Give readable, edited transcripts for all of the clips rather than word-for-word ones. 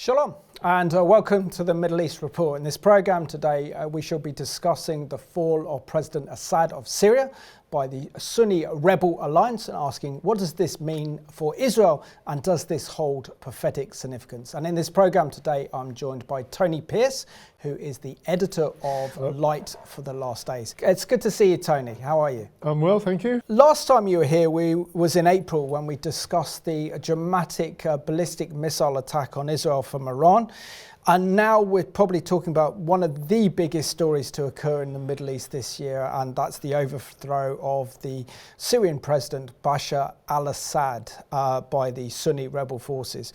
Shalom and welcome to the Middle East Report. In this program today we shall be discussing the fall of President Assad of Syria by the Sunni Rebel Alliance and asking what does this mean for Israel and does this hold prophetic significance? And in this program today I'm joined by Tony Pearce, who is the editor of Light for the Last Days. It's good to see you, Tony. How are you? I'm well, thank you. Last time you were here was in April when we discussed the dramatic ballistic missile attack on Israel from Iran. And now we're probably talking about one of the biggest stories to occur in the Middle East this year, and that's the overthrow of the Syrian President Bashar al-Assad by the Sunni rebel forces.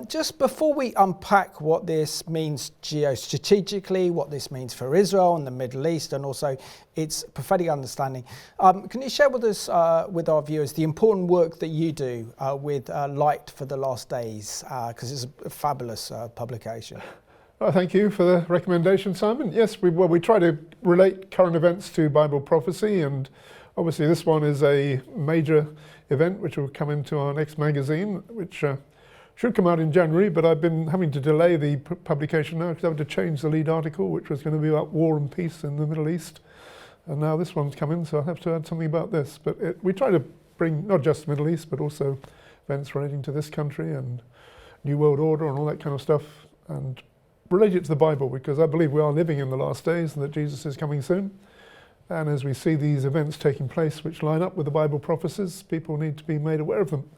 Just before we unpack what this means geostrategically, what this means for Israel and the Middle East, and also its prophetic understanding, can you share with us, with our viewers, the important work that you do with Light for the Last Days, because it's a fabulous publication. Well, thank you for the recommendation, Simon. Yes, we try to relate current events to Bible prophecy, and obviously this one is a major event which will come into our next magazine, which should come out in January, but I've been having to delay the publication now because I had to change the lead article, which was going to be about war and peace in the Middle East. And now this one's come in, so I'll have to add something about this. But we try to bring not just the Middle East, but also events relating to this country and New World Order and all that kind of stuff, and relate it to the Bible, because I believe we are living in the last days and that Jesus is coming soon. And as we see these events taking place which line up with the Bible prophecies, people need to be made aware of them.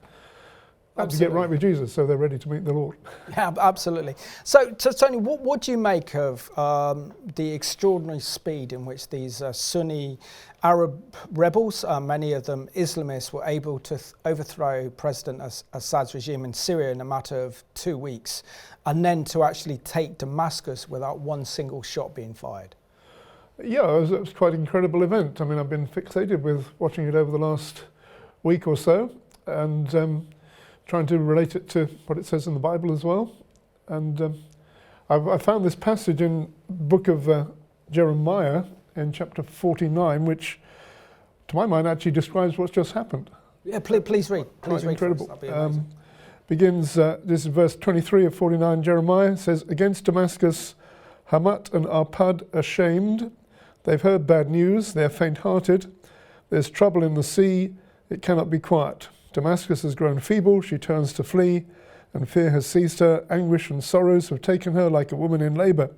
And to get right with Jesus, so they're ready to meet the Lord. Yeah, absolutely. So Tony, what do you make of the extraordinary speed in which these Sunni Arab rebels, many of them Islamists, were able to overthrow President Assad's regime in Syria in a matter of 2 weeks, and then to actually take Damascus without one single shot being fired? Yeah, it was quite an incredible event. I mean, I've been fixated with watching it over the last week or so, and trying to relate it to what it says in the Bible as well. And I found this passage in the book of Jeremiah in chapter 49, which to my mind actually describes what's just happened. Yeah, please read. Quite incredible. Begins, this is verse 23 of 49, Jeremiah says, "Against Damascus, Hamat and Arpad are ashamed. They've heard bad news, they're faint-hearted. There's trouble in the sea, it cannot be quiet. Damascus has grown feeble, she turns to flee, and fear has seized her. Anguish and sorrows have taken her like a woman in labour.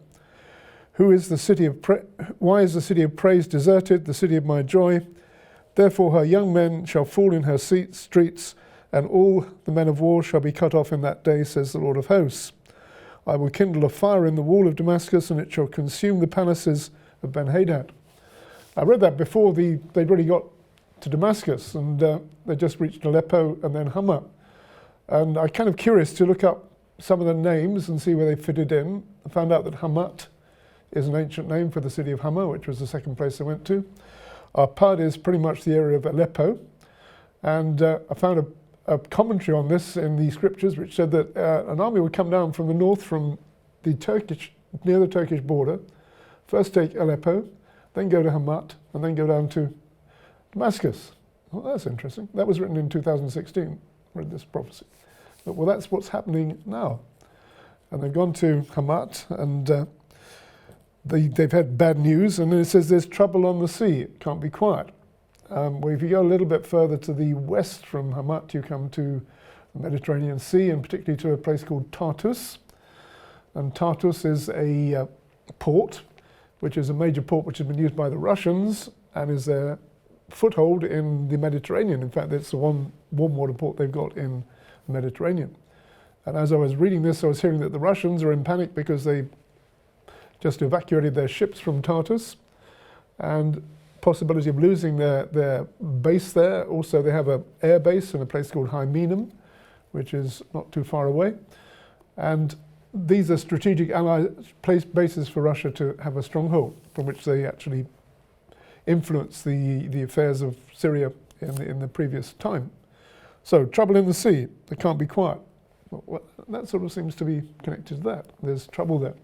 Why is the city of praise deserted, the city of my joy? Therefore her young men shall fall in her streets, and all the men of war shall be cut off in that day, says the Lord of hosts. I will kindle a fire in the wall of Damascus, and it shall consume the palaces of Ben-Hadad." I read that before they'd really got to Damascus, and they just reached Aleppo and then Hama. And I'm kind of curious to look up some of the names and see where they fitted in. I found out that Hamat is an ancient name for the city of Hama, which was the second place they went to. Arpad is pretty much the area of Aleppo. And I found a commentary on this in the scriptures which said that an army would come down from the north from the near the Turkish border, first take Aleppo, then go to Hamat, and then go down to Damascus. Well, that's interesting. That was written in 2016, read this prophecy. But, well, that's what's happening now. And they've gone to Hamat, and they've had bad news, and then it says there's trouble on the sea, it can't be quiet. Well, if you go a little bit further to the west from Hamat, you come to the Mediterranean Sea, and particularly to a place called Tartus. And Tartus is a port, which is a major port which has been used by the Russians, and is their foothold in the Mediterranean. In fact, it's the one warm water port they've got in the Mediterranean. And as I was reading this, I was hearing that the Russians are in panic because they just evacuated their ships from Tartus, and possibility of losing their base there. Also, they have an air base in a place called Hymenum, which is not too far away. And these are strategic bases for Russia to have a stronghold from which they actually influence the affairs of Syria in the previous time. So trouble in the sea, they can't be quiet. Well, that sort of seems to be connected to that. There's trouble there.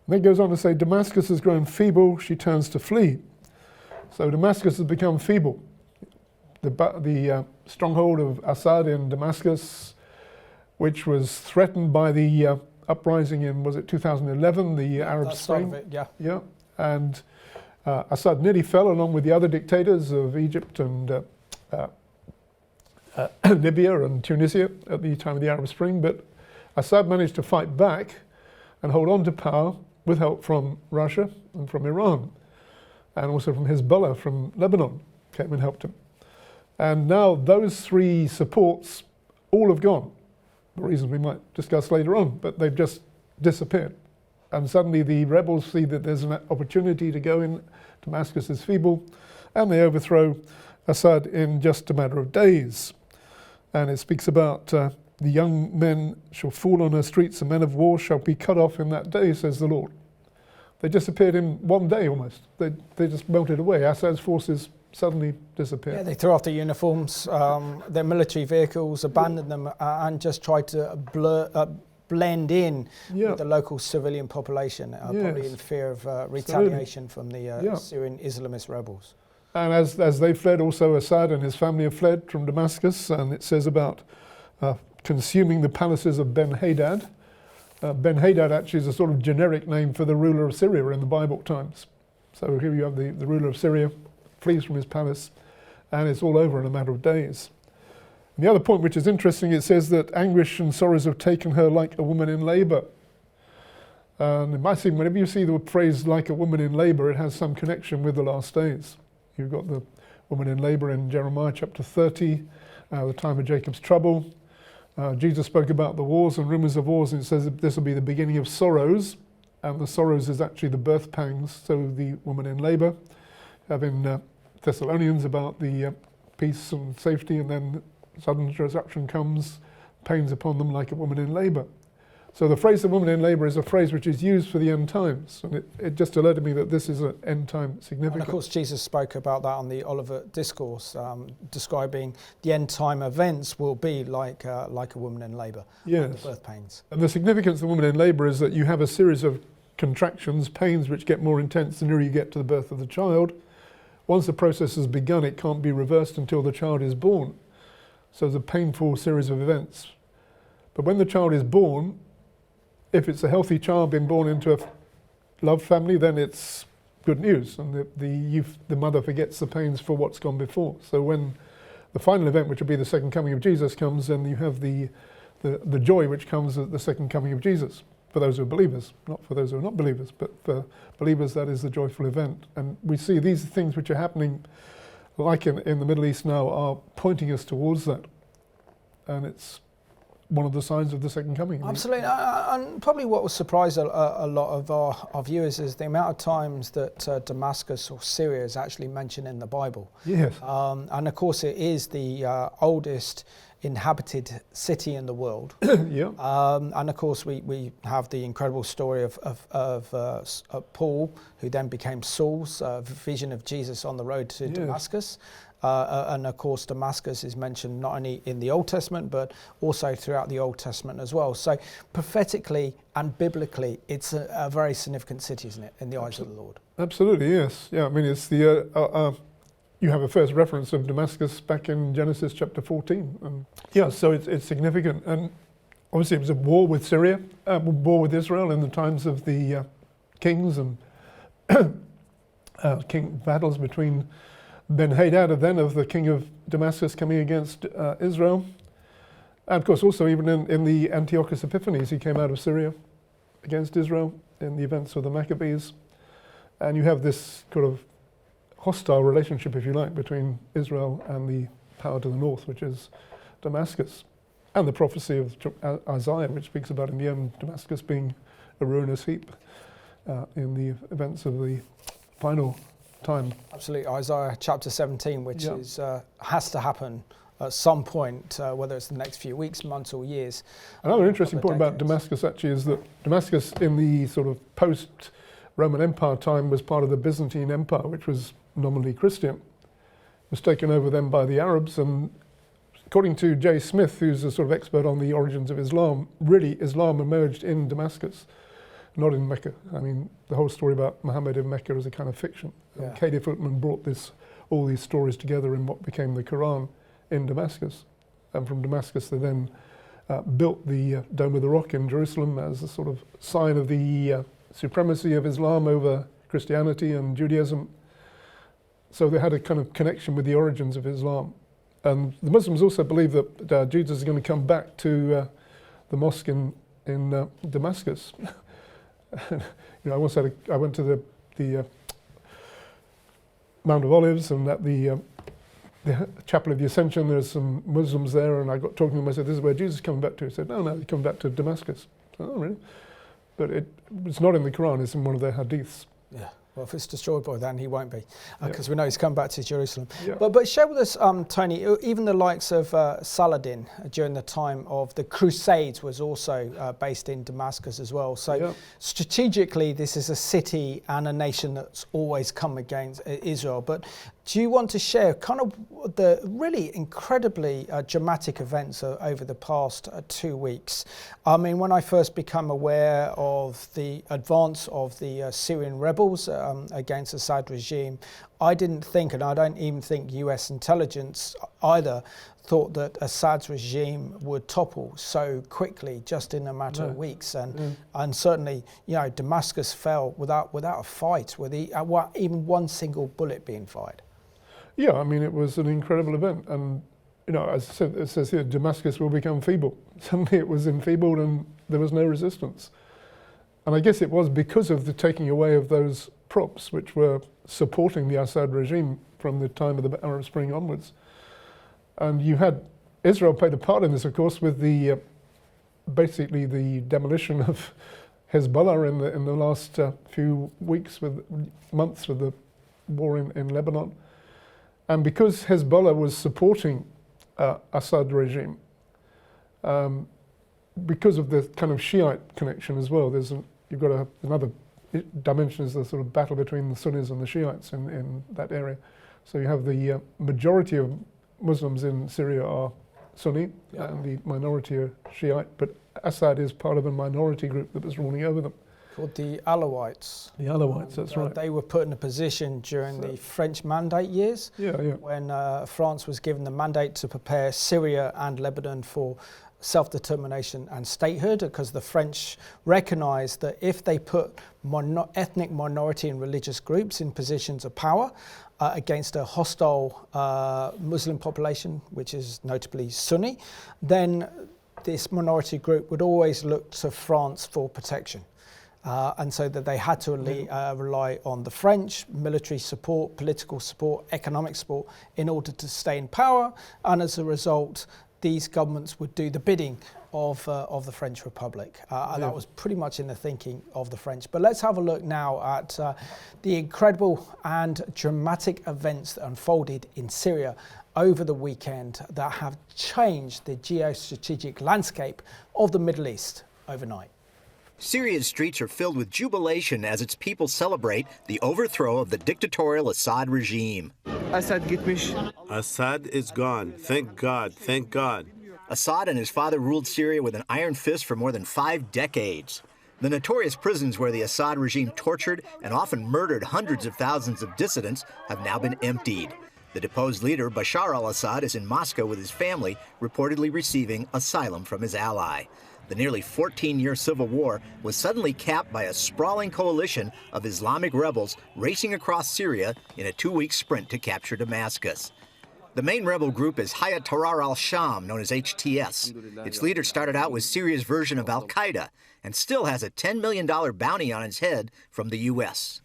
And then it goes on to say, Damascus has grown feeble, she turns to flee. So Damascus has become feeble. The stronghold of Assad in Damascus which was threatened by the uprising in, was it 2011, the Arab Spring? Of it, yeah. Yeah, and Assad nearly fell along with the other dictators of Egypt and Libya and Tunisia at the time of the Arab Spring, but Assad managed to fight back and hold on to power with help from Russia and from Iran, and also from Hezbollah from Lebanon came and helped him. And now those three supports all have gone, for reasons we might discuss later on, but they've just disappeared. And suddenly the rebels see that there's an opportunity to go in. Damascus is feeble, and they overthrow Assad in just a matter of days. And it speaks about the young men shall fall on her streets, and men of war shall be cut off in that day, says the Lord. They disappeared in one day almost. They just melted away. Assad's forces suddenly disappeared. Yeah, they threw off their uniforms, their military vehicles, abandoned them, and just tried to blend in with the local civilian population, probably in fear of retaliation from the Syrian Islamist rebels. And as they fled, also Assad and his family have fled from Damascus, and it says about consuming the palaces of Ben-Hadad. Ben-Hadad actually is a sort of generic name for the ruler of Syria in the Bible times. So here you have the ruler of Syria, flees from his palace, and it's all over in a matter of days. And the other point which is interesting, it says that anguish and sorrows have taken her like a woman in labour. And it might seem, whenever you see the phrase like a woman in labour, it has some connection with the last days. You've got the woman in labour in Jeremiah chapter 30, the time of Jacob's trouble. Jesus spoke about the wars and rumours of wars, and it says that this will be the beginning of sorrows, and the sorrows is actually the birth pangs, so the woman in labour. Having Thessalonians about the peace and safety, and then sudden disruption comes, pains upon them like a woman in labour. So the phrase the woman in labour is a phrase which is used for the end times, and it just alerted me that this is an end time significance. And of course Jesus spoke about that on the Olivet Discourse, describing the end time events will be like a woman in labour, yes. The birth pains. And the significance of the woman in labour is that you have a series of contractions, pains which get more intense the nearer you get to the birth of the child. Once the process has begun, it can't be reversed until the child is born. So it's a painful series of events. But when the child is born, if it's a healthy child being born into a loved family, then it's good news, and the mother forgets the pains for what's gone before. So when the final event, which will be the second coming of Jesus, comes, then you have the joy which comes at the second coming of Jesus, for those who are believers, not for those who are not believers, but for believers that is the joyful event. And we see these things which are happening, like in the Middle East now, are pointing us towards that. And it's one of the signs of the second coming. Absolutely, and probably what will surprise a lot of our viewers is the amount of times that Damascus or Syria is actually mentioned in the Bible. Yes. And of course it is the oldest inhabited city in the world. Yeah. And of course we have the incredible story of Paul, who then became Saul's vision of Jesus on the road to Damascus. And of course Damascus is mentioned not only in the Old Testament but also throughout the Old Testament as well. So prophetically and biblically it's a very significant city, isn't it, in the eyes of the Lord? Absolutely, yes. Yeah, I mean it's the you have a first reference of Damascus back in Genesis chapter 14. And yeah, so it's significant. And obviously it was a war with Syria, war with Israel in the times of the kings and king battles between Ben-Hadad, then of the king of Damascus, coming against Israel. And of course also even in the Antiochus Epiphanes, he came out of Syria against Israel in the events of the Maccabees. And you have this kind of hostile relationship, if you like, between Israel and the power to the north, which is Damascus. And the prophecy of Isaiah, which speaks about in the end Damascus being a ruinous heap in the events of the final time. Absolutely, Isaiah chapter 17, which is has to happen at some point, whether it's the next few weeks, months or years. Another interesting point about Damascus actually is that Damascus in the sort of post-Roman Empire time was part of the Byzantine Empire, which was nominally Christian. It was taken over then by the Arabs, and according to J. Smith, who's a sort of expert on the origins of Islam, really Islam emerged in Damascus, not in Mecca. I mean, the whole story about Muhammad in Mecca is a kind of fiction. Yeah. Katie Footman brought all these stories together in what became the Quran in Damascus. And from Damascus they then built the Dome of the Rock in Jerusalem as a sort of sign of the supremacy of Islam over Christianity and Judaism. So they had a kind of connection with the origins of Islam. And the Muslims also believe that Jesus is going to come back to the mosque in Damascus. You know, I went to the Mount of Olives, and at the Chapel of the Ascension, there's some Muslims there, and I got talking to them. I said, "This is where Jesus is coming back to." He said, "No, he's coming back to Damascus." I said, "Oh, really?" But it's not in the Quran; it's in one of their hadiths. Yeah. Well, if it's destroyed by then, he won't be, because we know he's come back to Jerusalem. Yeah. But share with us, Tony, even the likes of Saladin during the time of the Crusades was also based in Damascus as well. So strategically, this is a city and a nation that's always come against Israel. But do you want to share kind of the really incredibly dramatic events over the past 2 weeks? I mean, when I first became aware of the advance of the Syrian rebels against Assad regime, I didn't think, and I don't even think US intelligence either, thought that Assad's regime would topple so quickly, just in a matter of weeks. And certainly, you know, Damascus fell without a fight, with even one single bullet being fired. Yeah, I mean, it was an incredible event. And, you know, as I said, it says here, Damascus will become feeble. Suddenly it was enfeebled and there was no resistance. And I guess it was because of the taking away of those props which were supporting the Assad regime from the time of the Arab Spring onwards. And you had Israel played a part in this, of course, with the basically the demolition of Hezbollah in the last few weeks, months with the war in Lebanon. And because Hezbollah was supporting Assad regime, because of the kind of Shiite connection as well, you've got another dimension is the sort of battle between the Sunnis and the Shiites in that area. So you have the majority of Muslims in Syria are Sunni, and the minority are Shiite, but Assad is part of a minority group that was ruling over them. Called the Alawites. The Alawites, that's right. They were put in a position during the French Mandate years, when France was given the mandate to prepare Syria and Lebanon for self-determination and statehood, because the French recognized that if they put ethnic minority and religious groups in positions of power against a hostile Muslim population, which is notably Sunni, then this minority group would always look to France for protection. And so that they had to rely on the French military support, political support, economic support in order to stay in power. And as a result, these governments would do the bidding of the French Republic. And that was pretty much in the thinking of the French. But let's have a look now at the incredible and dramatic events that unfolded in Syria over the weekend that have changed the geostrategic landscape of the Middle East overnight. Syria's streets are filled with jubilation as its people celebrate the overthrow of the dictatorial Assad regime. Assad is gone. Thank God. Thank God. Assad and his father ruled Syria with an iron fist for more than 5 decades. The notorious prisons where the Assad regime tortured and often murdered hundreds of thousands of dissidents have now been emptied. The deposed leader, Bashar al-Assad, is in Moscow with his family, reportedly receiving asylum from his ally. The nearly 14-year civil war was suddenly capped by a sprawling coalition of Islamic rebels racing across Syria in a 2-week sprint to capture Damascus. The main rebel group is Hayat Tahrir al-Sham, known as HTS. Its leader started out with Syria's version of al-Qaeda and still has a $10 million bounty on its head from the U.S.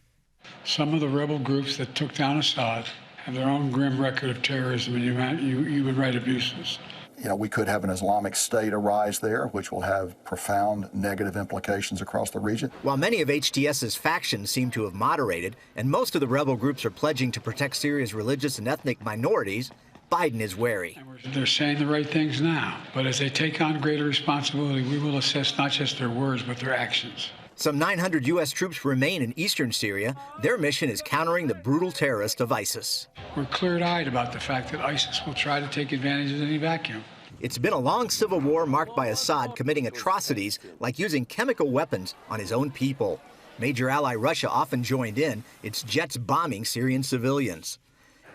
Some of the rebel groups that took down Assad have their own grim record of terrorism and human rights abuses. You know, we could have an Islamic State arise there, which will have profound negative implications across the region. While many of HTS's factions seem to have moderated, and most of the rebel groups are pledging to protect Syria's religious and ethnic minorities, Biden is wary. They're saying the right things now, but as they take on greater responsibility, we will assess not just their words, but their actions. Some 900 U.S. troops remain in eastern Syria. Their mission is countering the brutal terrorists of ISIS. We're clear-eyed about the fact that ISIS will try to take advantage of any vacuum. It's been a long civil war marked by Assad committing atrocities like using chemical weapons on his own people. Major ally Russia often joined in, its jets bombing Syrian civilians.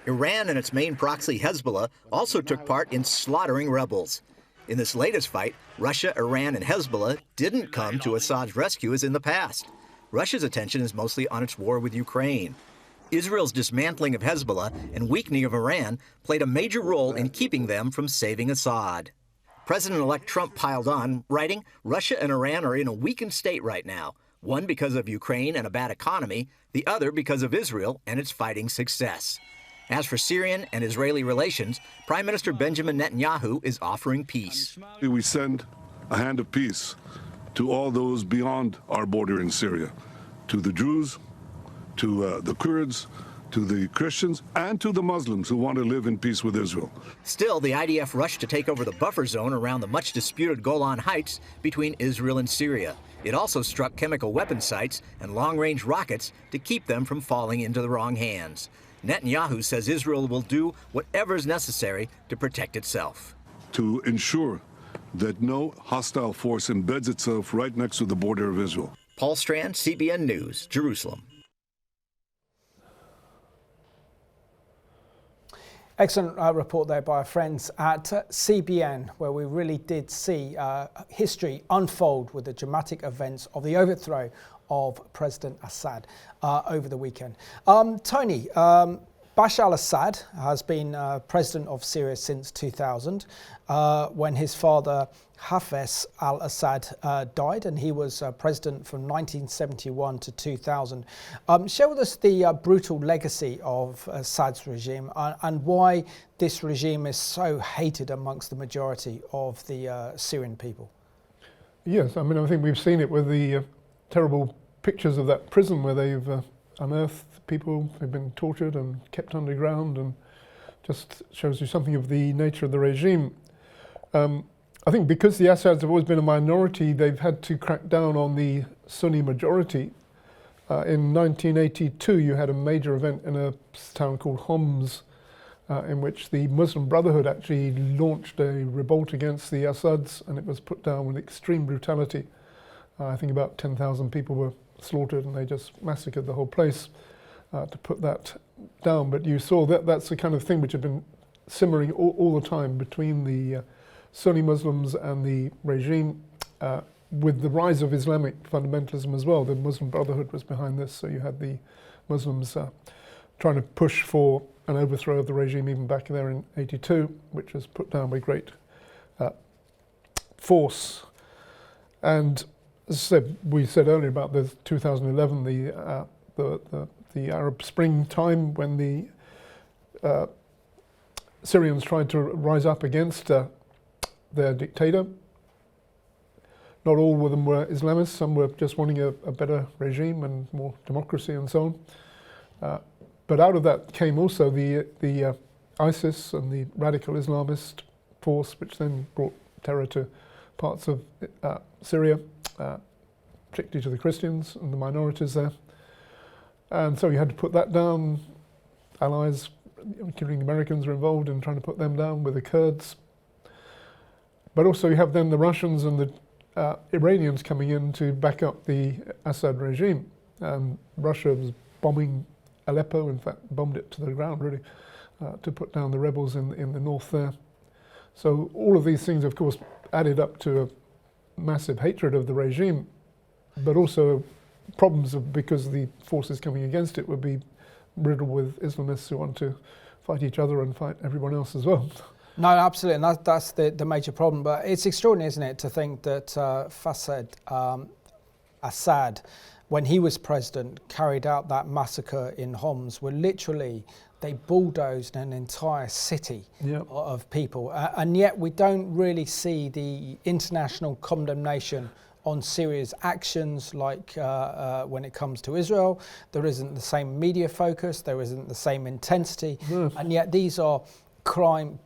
Iran and its main proxy Hezbollah also took part in slaughtering rebels. In this latest fight, Russia, Iran, and Hezbollah didn't come to Assad's rescue as in the past. Russia's attention is mostly on its war with Ukraine. Israel's dismantling of Hezbollah and weakening of Iran played a major role in keeping them from saving Assad. President-elect Trump piled on, writing, "Russia and Iran are in a weakened state right now, one because of Ukraine and a bad economy, the other because of Israel and its fighting success." As for Syrian and Israeli relations, Prime Minister Benjamin Netanyahu is offering peace. We send a hand of peace to all those beyond our border in Syria, to the Jews, to the Kurds, to the Christians, and to the Muslims who want to live in peace with Israel. Still, the IDF rushed to take over the buffer zone around the much-disputed Golan Heights between Israel and Syria. It also struck chemical weapon sites and long-range rockets to keep them from falling into the wrong hands. Netanyahu says Israel will do whatever is necessary to protect itself. To ensure that no hostile force embeds itself right next to the border of Israel. Paul Strand, CBN News, Jerusalem. Excellent report there by our friends at CBN, where we really did see history unfold with the dramatic events of the overthrow of President Assad over the weekend. Tony, Bashar al-Assad has been president of Syria since 2000, when his father Hafez al-Assad died, and he was president from 1971 to 2000. Share with us the brutal legacy of Assad's regime and why this regime is so hated amongst the majority of the Syrian people. Yes, I mean, I think we've seen it with the terrible pictures of that prison where they've unearthed people who've been tortured and kept underground, and just shows you something of the nature of the regime. I think because the Assads have always been a minority, they've had to crack down on the Sunni majority. In 1982, you had a major event in a town called Homs, in which the Muslim Brotherhood actually launched a revolt against the Assads, and it was put down with extreme brutality. I think about 10,000 people were slaughtered, and they just massacred the whole place to put that down. But you saw that that's the kind of thing which had been simmering all the time between the Sunni Muslims and the regime, with the rise of Islamic fundamentalism as well. The Muslim Brotherhood was behind this, so you had the Muslims trying to push for an overthrow of the regime even back there in '82, which was put down with great force. And as I said, we said earlier about the 2011, the Arab Spring time, when the Syrians tried to rise up against their dictator. Not all of them were Islamists, some were just wanting a better regime and more democracy and so on. But out of that came also the ISIS and the radical Islamist force, which then brought terror to parts of Syria, particularly to the Christians and the minorities there. And so you had to put that down. Allies, including the Americans, were involved in trying to put them down with the Kurds. But also you have then the Russians and the Iranians coming in to back up the Assad regime. Russia was bombing Aleppo, in fact bombed it to the ground really, to put down the rebels in the north there. So all of these things of course added up to a massive hatred of the regime, but also problems because the forces coming against it would be riddled with Islamists who want to fight each other and fight everyone else as well. No, absolutely, and that's the major problem. But it's extraordinary, isn't it, to think that Assad, when he was president, carried out that massacre in Homs, where literally they bulldozed an entire city of people. And yet we don't really see the international condemnation on Syria's actions, like when it comes to Israel. There isn't the same media focus, there isn't the same intensity, and yet these are crimes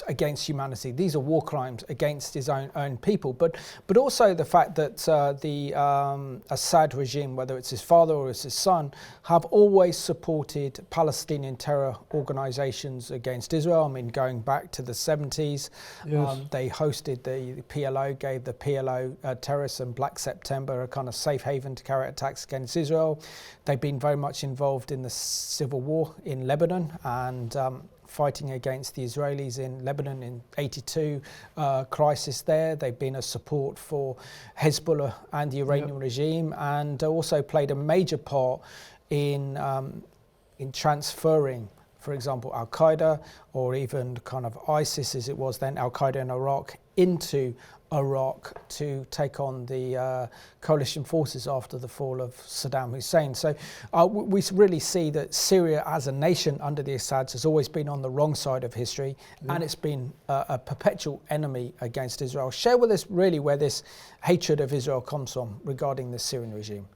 against humanity. These are war crimes against his own people. But also the fact that the Assad regime, whether it's his father or it's his son, have always supported Palestinian terror organizations against Israel. I mean, going back to the 70s, they hosted the PLO, gave the PLO terrorists and Black September a kind of safe haven to carry out attacks against Israel. They've been very much involved in the civil war in Lebanon, and fighting against the Israelis in Lebanon in '82, crisis there. They've been a support for Hezbollah and the Iranian regime, and also played a major part in transferring, for example, Al-Qaeda, or even kind of ISIS as it was then, Al-Qaeda in Iraq, into Iraq to take on the coalition forces after the fall of Saddam Hussein. So we really see that Syria as a nation under the Assads has always been on the wrong side of history, and it's been a perpetual enemy against Israel. Share with us really where this hatred of Israel comes from regarding the Syrian regime.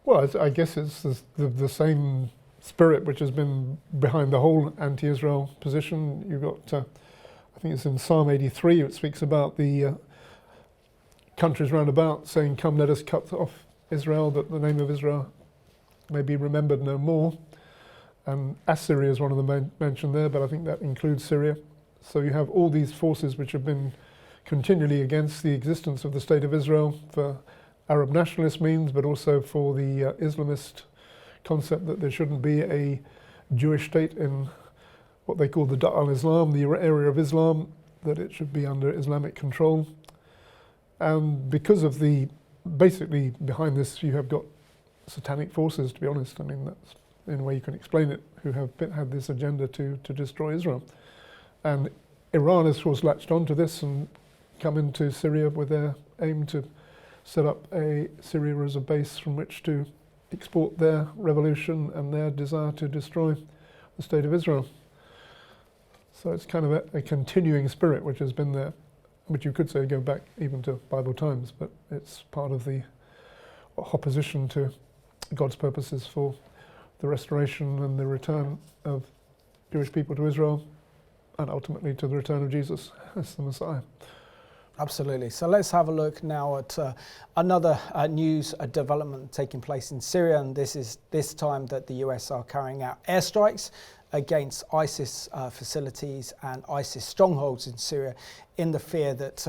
Well, I guess it's the same spirit which has been behind the whole anti-Israel position. You've got, I think it's in Psalm 83, it speaks about the countries round about saying, "Come, let us cut off Israel, that the name of Israel may be remembered no more." And Assyria is one of them mentioned there, but I think that includes Syria. So you have all these forces which have been continually against the existence of the State of Israel for Arab nationalist means, but also for the Islamist concept that there shouldn't be a Jewish state in what they call the Dar al-Islam, the area of Islam, that it should be under Islamic control. And because of basically behind this, you have got satanic forces, to be honest. I mean, that's in a way you can explain it, who have had this agenda to destroy Israel. And Iran has, of course, latched onto this and come into Syria with their aim to set up Syria as a base from which to export their revolution and their desire to destroy the State of Israel. So it's kind of a continuing spirit which has been there, which you could say go back even to Bible times, but it's part of the opposition to God's purposes for the restoration and the return of Jewish people to Israel, and ultimately to the return of Jesus as the Messiah. Absolutely. So let's have a look now at another news development taking place in Syria, and this is this time that the US are carrying out airstrikes against ISIS facilities and ISIS strongholds in Syria, in the fear that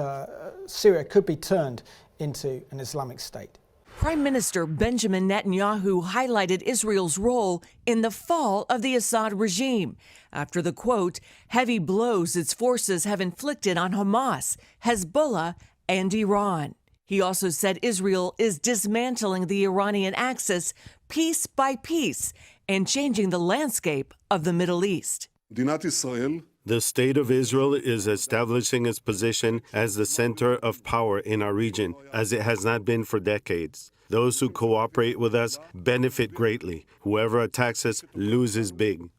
Syria could be turned into an Islamic state. Prime Minister Benjamin Netanyahu highlighted Israel's role in the fall of the Assad regime after the, quote, heavy blows its forces have inflicted on Hamas, Hezbollah, and Iran. He also said Israel is dismantling the Iranian axis piece by piece and changing the landscape of the Middle East. The State of Israel is establishing its position as the center of power in our region, as it has not been for decades. Those who cooperate with us benefit greatly. Whoever attacks us loses big.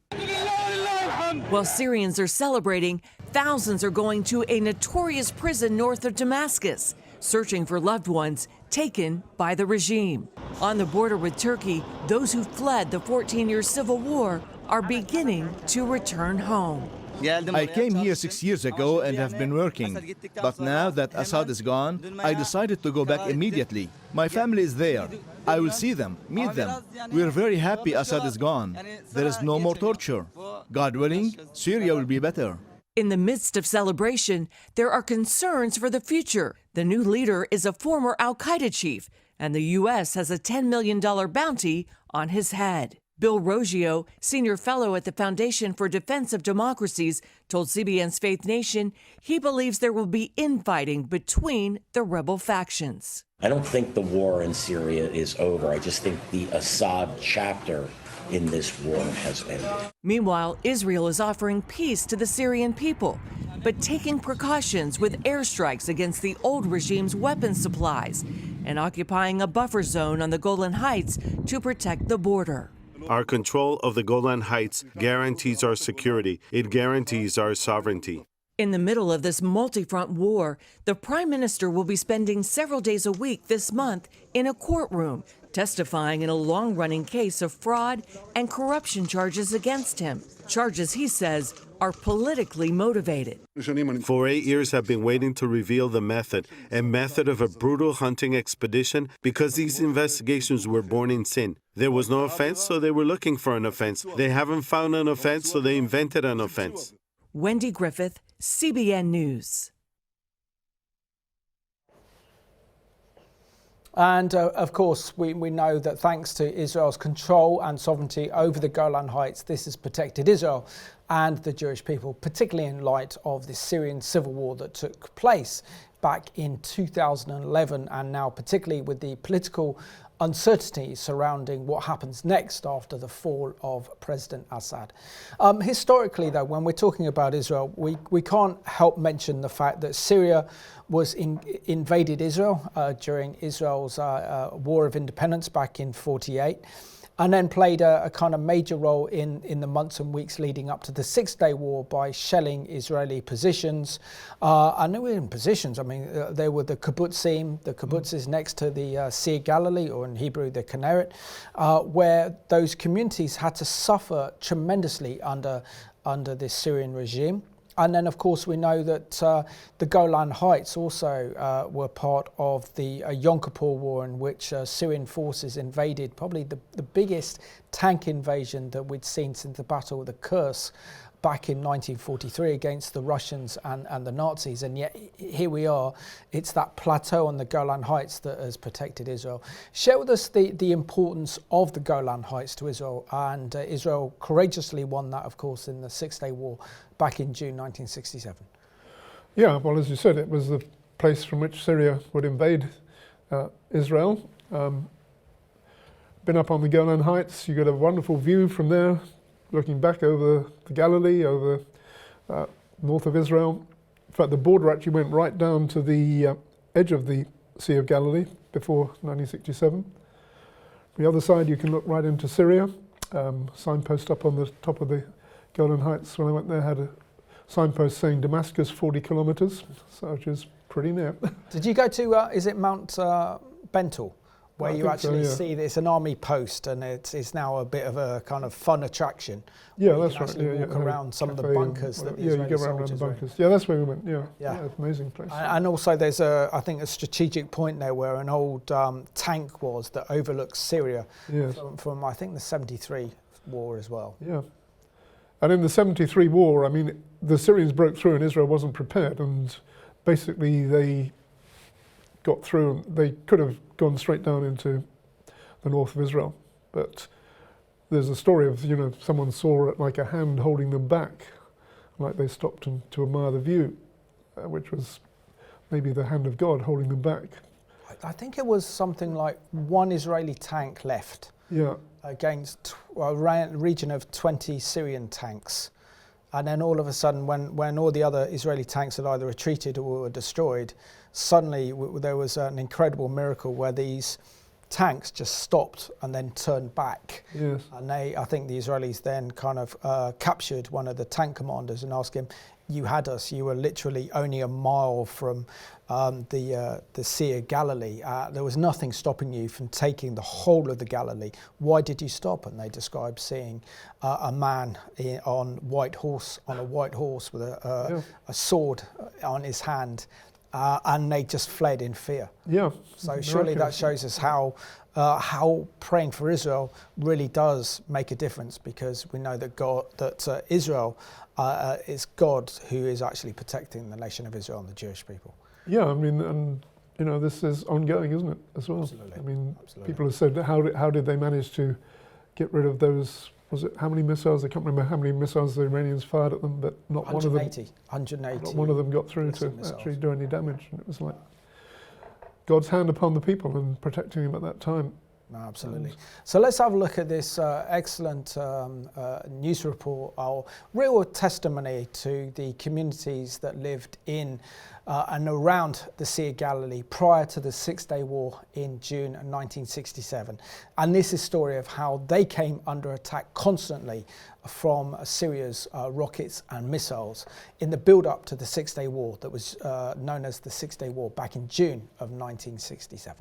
While Syrians are celebrating, thousands are going to a notorious prison north of Damascus, searching for loved ones taken by the regime. On the border with Turkey, those who fled the 14-year civil war are beginning to return home. I came here 6 years ago and have been working, but now that Assad is gone, I decided to go back immediately. My family is there. I will see them, meet them. We are very happy Assad is gone. There is no more torture. God willing, Syria will be better. In the midst of celebration, there are concerns for the future. The new leader is a former Al-Qaeda chief, and the U.S. has a $10 million bounty on his head. Bill Roggio, senior fellow at the Foundation for Defense of Democracies, told CBN's Faith Nation he believes there will be infighting between the rebel factions. I don't think the war in Syria is over. I just think the Assad chapter in this war has ended. Meanwhile, Israel is offering peace to the Syrian people, but taking precautions with airstrikes against the old regime's weapons supplies and occupying a buffer zone on the Golan Heights to protect the border. Our control of the Golan Heights guarantees our security. It guarantees our sovereignty. In the middle of this multi-front war, the Prime Minister will be spending several days a week this month in a courtroom, testifying in a long-running case of fraud and corruption charges against him. Charges, he says, are politically motivated. For 8 years, I've been waiting to reveal the method of a brutal hunting expedition, because these investigations were born in sin. There was no offense, so they were looking for an offense. They haven't found an offense, so they invented an offense. Wendy Griffith, CBN News. And of course, we know that thanks to Israel's control and sovereignty over the Golan Heights, this has protected Israel and the Jewish people, particularly in light of the Syrian civil war that took place back in 2011, and now particularly with the political uncertainty surrounding what happens next after the fall of President Assad. Historically, though, when we're talking about Israel, we can't help mention the fact that Syria was invaded Israel during Israel's War of Independence back in 1948. And then played a kind of major role in the months and weeks leading up to the Six-Day War by shelling Israeli positions. And they were in positions, I mean, they were the kibbutzes next to the Sea of Galilee, or in Hebrew, the Kinneret, where those communities had to suffer tremendously under this Syrian regime. And then, of course, we know that the Golan Heights also were part of the Yom Kippur War, in which Syrian forces invaded, probably the biggest tank invasion that we'd seen since the Battle of the Kursk back in 1943 against the Russians and the Nazis. And yet here we are, it's that plateau on the Golan Heights that has protected Israel. Share with us the importance of the Golan Heights to Israel, and Israel courageously won that, of course, in the Six-Day War back in June 1967. Yeah, well, as you said, it was the place from which Syria would invade Israel. Been up on the Golan Heights, you got a wonderful view from there, looking back over the Galilee, over north of Israel. In fact, the border actually went right down to the edge of the Sea of Galilee before 1967. The other side, you can look right into Syria. Signpost up on the top of the Golan Heights, when I went there, had a signpost saying Damascus 40 kilometers, so which is pretty near. Did you go to, is it Mount Bental? Where you actually see that it's an army post, and it's now a bit of a kind of fun attraction. Yeah, that's right. You walk around some of the bunkers that the Israeli soldiers were in. Yeah, that's where we went. Yeah, amazing place. And also, there's I think a strategic point there where an old tank was that overlooks Syria from I think the '73 war as well. Yeah, and in the '73 war, I mean, the Syrians broke through and Israel wasn't prepared, and basically they got through. They could have gone straight down into the north of Israel, but there's a story of, someone saw it like a hand holding them back, like they stopped to admire the view, which was maybe the hand of God holding them back. I think it was something like one Israeli tank left against a region of 20 Syrian tanks. And then all of a sudden, when all the other Israeli tanks had either retreated or were destroyed, suddenly there was an incredible miracle where these tanks just stopped and then turned back. Yes. And I think the Israelis then kind of captured one of the tank commanders and asked him, "You had us. You were literally only a mile from the Sea of Galilee. There was nothing stopping you from taking the whole of the Galilee. Why did you stop?" And they described seeing a man on a white horse with a sword on his hand, and they just fled in fear. Yeah. So surely that shows us how praying for Israel really does make a difference, because we know that Israel is God who is actually protecting the nation of Israel and the Jewish people. Yeah, I mean, and this is ongoing, isn't it, as well? Absolutely. I mean, people have said, how did they manage to get rid of those? Was it how many missiles? I can't remember how many missiles the Iranians fired at them, but not 180. Not one of them got through to actually do any damage. And it was like God's hand upon the people and protecting them at that time. No, absolutely. So let's have a look at this excellent news report, our real testimony to the communities that lived in and around the Sea of Galilee prior to the Six-Day War in June 1967. And this is a story of how they came under attack constantly from Syria's rockets and missiles in the build-up to the Six-Day War that was known as the Six-Day War back in June of 1967.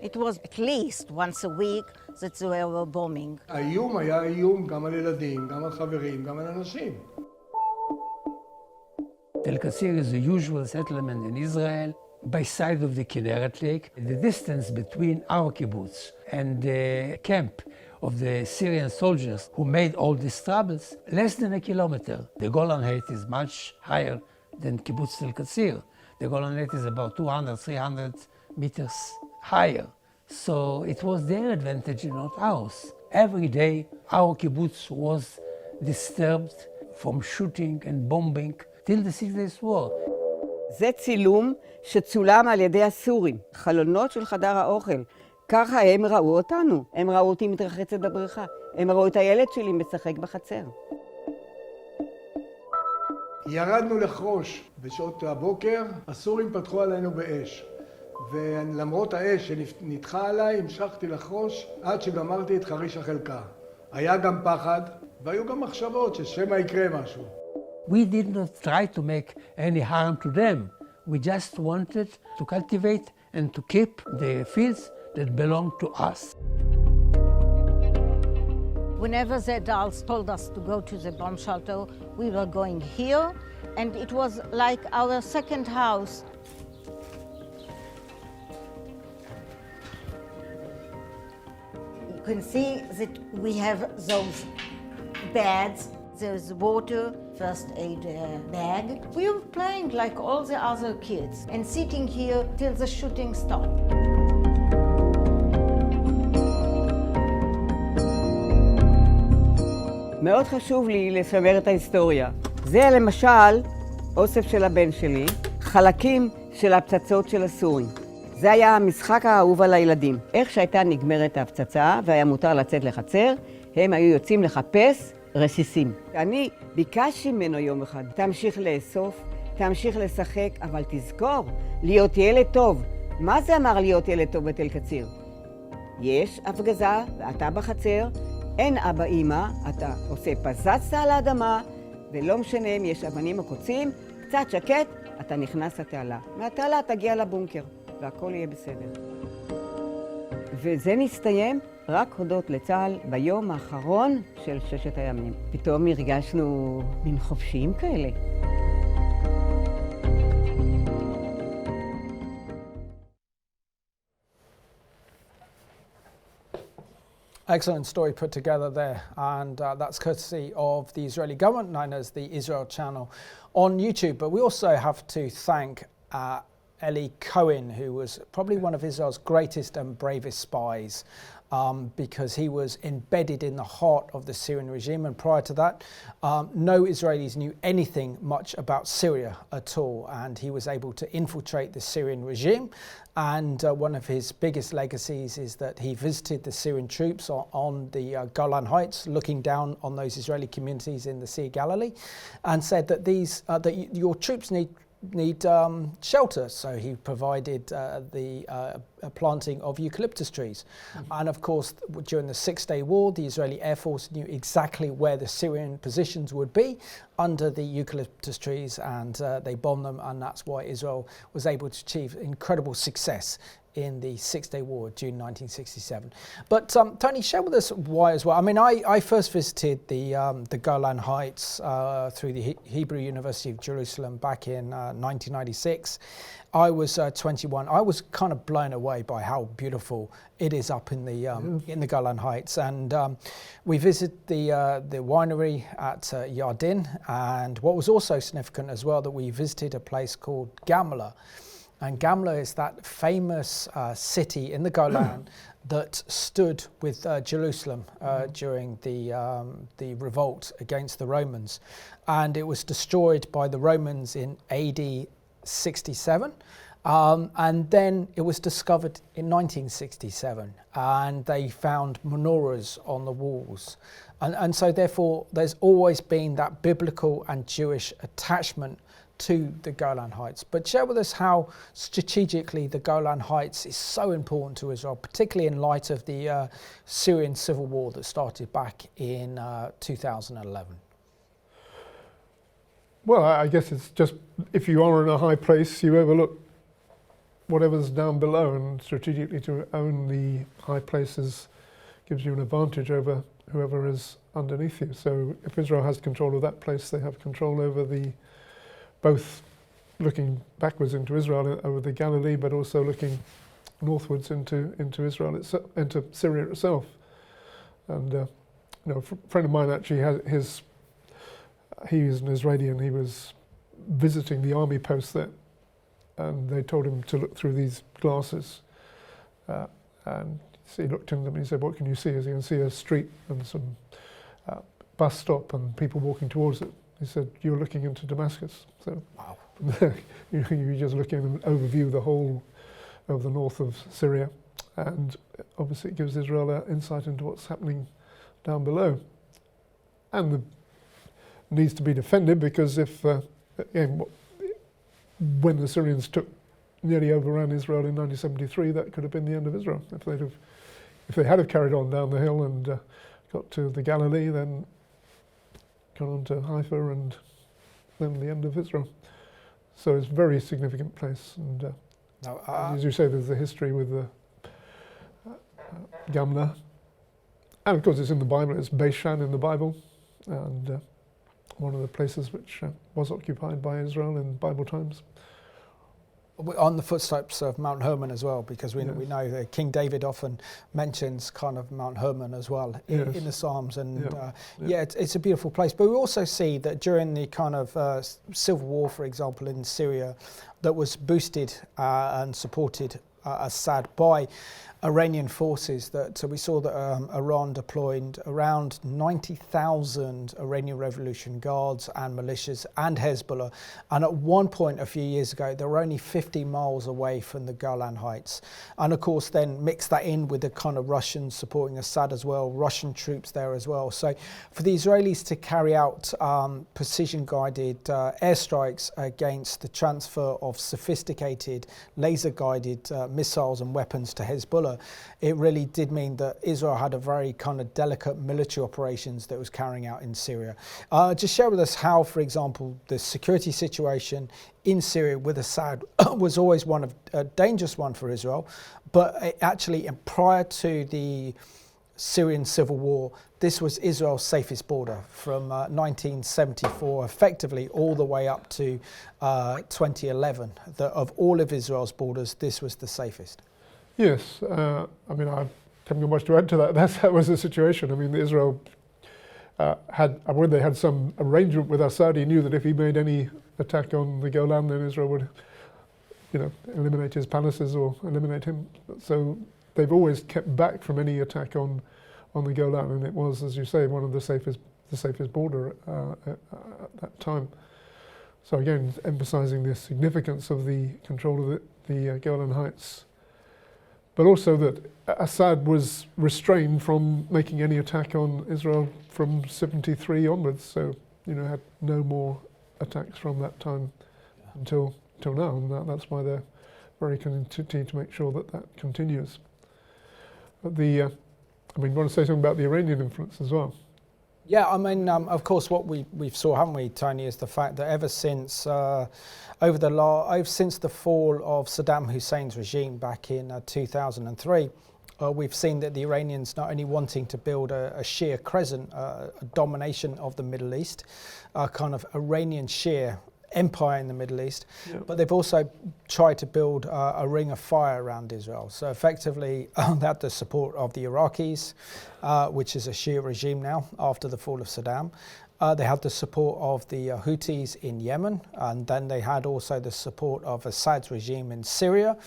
It was at least once a week that they were bombing. האיום היה איום גם על ילדים, גם על חברים, גם על אנשים. Al Qasir is a usual settlement in Israel. by side of the Kinneret Lake. The distance between our kibbutz and the camp of the Syrian soldiers who made all these troubles, less than a kilometer. The Golan Heights is much higher than kibbutz Tel Katsir. The Golan Heights is about 200, 300 meters higher. So it was their advantage, not ours. Every day our kibbutz was disturbed from shooting and bombing till the 6 Days War. זה צילום שצולם על ידי הסורים, חלונות של חדר האוכל. ככה הם ראו אותנו. הם ראו אותי מתרחצת בבריכה. הם ראו את הילד שלי משחק בחצר. ירדנו לחרוש בשעות הבוקר, הסורים פתחו עלינו באש. ולמרות האש שנתחה עליי, המשכתי לחרוש עד שגמרתי את חריש החלקה. היה גם פחד, והיו גם מחשבות ששמא יקרה משהו. We did not try to make any harm to them. We just wanted to cultivate and to keep the fields that belong to us. Whenever the adults told us to go to the bomb shelter, we were going here, and it was like our second house. You can see that we have those beds, there's water, first aid bag. We were playing like all the other kids and sitting here till the shooting stopped. מאוד חשוב לי לשמר את ההיסטוריה. זה למשל אוסף של הבן שלי, חלקים של הפצצות של הסורים. זה היה המשחק האהוב על הילדים. איך שהייתה נגמרת ההפצצה והיה מותר לצאת לחצר, הם היו יוצאים לחפש רסיסים. אני ביקשתי ממנו יום אחד, תמשיך לאסוף, תמשיך לשחק, אבל תזכור, להיות ילד טוב. מה זה אמר להיות ילד טוב בתל קציר? יש הפגזה ואתה בחצר, אין אבא אמא, אתה עושה פזצת על האדמה, ולא משנה אם יש אבנים או קוצים, קצת שקט, אתה נכנס לתעלה. מהתעלה תגיע לבונקר, והכל יהיה בסדר. וזה נסתיים רק הודות לצה"ל ביום האחרון של 6 הימים. פתאום הרגשנו מין חופשיים כאלה. Excellent story put together there, and that's courtesy of the Israeli government, known as the Israel Channel on YouTube. But we also have to thank Eli Cohen, who was probably one of Israel's greatest and bravest spies, because he was embedded in the heart of the Syrian regime, and prior to that, no Israelis knew anything much about Syria at all, and he was able to infiltrate the Syrian regime. And one of his biggest legacies is that he visited the Syrian troops on the Golan Heights, looking down on those Israeli communities in the Sea of Galilee, and said that that your troops need shelter. So he provided the planting of eucalyptus trees. And of course, during the 6-day war, the Israeli Air Force knew exactly where the Syrian positions would be under the eucalyptus trees, and they bombed them, and that's why Israel was able to achieve incredible success in the 6-day war, June 1967. But Tony, share with us why as well. I mean, I first visited the Golan Heights through the Hebrew University of Jerusalem back in 1996. I was 21. I was kind of blown away by how beautiful it is up in the Golan Heights, and we visited the winery at Yardin, and what was also significant as well, that we visited a place called Gamla. And Gamla is that famous city in the Golan that stood with Jerusalem during the revolt against the Romans. And it was destroyed by the Romans in AD 67. And then it was discovered in 1967. And they found menorahs on the walls. And so therefore, there's always been that biblical and Jewish attachment to the Golan Heights. But share with us how strategically the Golan Heights is so important to Israel, particularly in light of the Syrian civil war that started back in 2011. Well, I guess it's just, if you are in a high place, you overlook whatever's down below, and strategically to own the high places gives you an advantage over whoever is underneath you. So if Israel has control of that place, they have control over both looking backwards into Israel over the Galilee, but also looking northwards into Israel itself, into Syria itself. And you know, a friend of mine actually had he's an Israeli, and he was visiting the army post there, and they told him to look through these glasses, and so he looked in them and he said, "What can you see?" As you can see a street and some bus stop and people walking towards it. He said, "You're looking into Damascus." So wow. You're just looking at an overview the whole of the north of Syria, and obviously it gives Israel insight into what's happening down below, and needs to be defended, because if again, when the Syrians nearly overran Israel in 1973, that could have been the end of Israel. If they had carried on down the hill and got to the Galilee, then gone on to Haifa, and then the end of Israel. So it's a very significant place, and as you say, there's the history with the Gamna, and of course it's in the Bible. It's Beishan in the Bible, and one of the places which was occupied by Israel in Bible times. On the footsteps of Mount Hermon as well, because we know that King David often mentions kind of Mount Hermon as well in the Psalms, and it's a beautiful place. But we also see that during the kind of civil war, for example, in Syria, that was boosted and supported Assad by Iranian forces, that we saw that Iran deployed around 90,000 Iranian Revolution Guards and militias and Hezbollah, and at one point a few years ago they were only 50 miles away from the Golan Heights, and of course then mix that in with the kind of Russians supporting Assad as well, Russian troops there as well. So for the Israelis to carry out precision guided airstrikes against the transfer of sophisticated laser guided missiles and weapons to Hezbollah, it really did mean that Israel had a very kind of delicate military operations that it was carrying out in Syria. Just share with us how, for example, the security situation in Syria with Assad was always a dangerous one for Israel, but actually prior to the Syrian civil war, this was Israel's safest border from 1974, effectively all the way up to 2011. Of all of Israel's borders, this was the safest. Yes, I mean, I haven't got much to add to that. That was the situation. I mean, Israel when they had some arrangement with Assad, he knew that if he made any attack on the Golan, then Israel would, eliminate his palaces or eliminate him. So they've always kept back from any attack on the Golan, and it was, as you say, one of the safest border at that time. So again, emphasising the significance of the control of the Golan Heights. But also that Assad was restrained from making any attack on Israel from 73 onwards. So, had no more attacks from that time until now. And that's why they're very keen to make sure that continues. But you want to say something about the Iranian influence as well? Yeah, I mean, of course, what we saw, haven't we, Tony, is the fact that ever since since the fall of Saddam Hussein's regime back in 2003, we've seen that the Iranians not only wanting to build a Shia crescent, a domination of the Middle East, a kind of Iranian Shia empire in the Middle East, but they've also tried to build a ring of fire around Israel. So effectively, they had the support of the Iraqis, which is a Shia regime now after the fall of Saddam. They had the support of the Houthis in Yemen, and then they had also the support of Assad's regime in Syria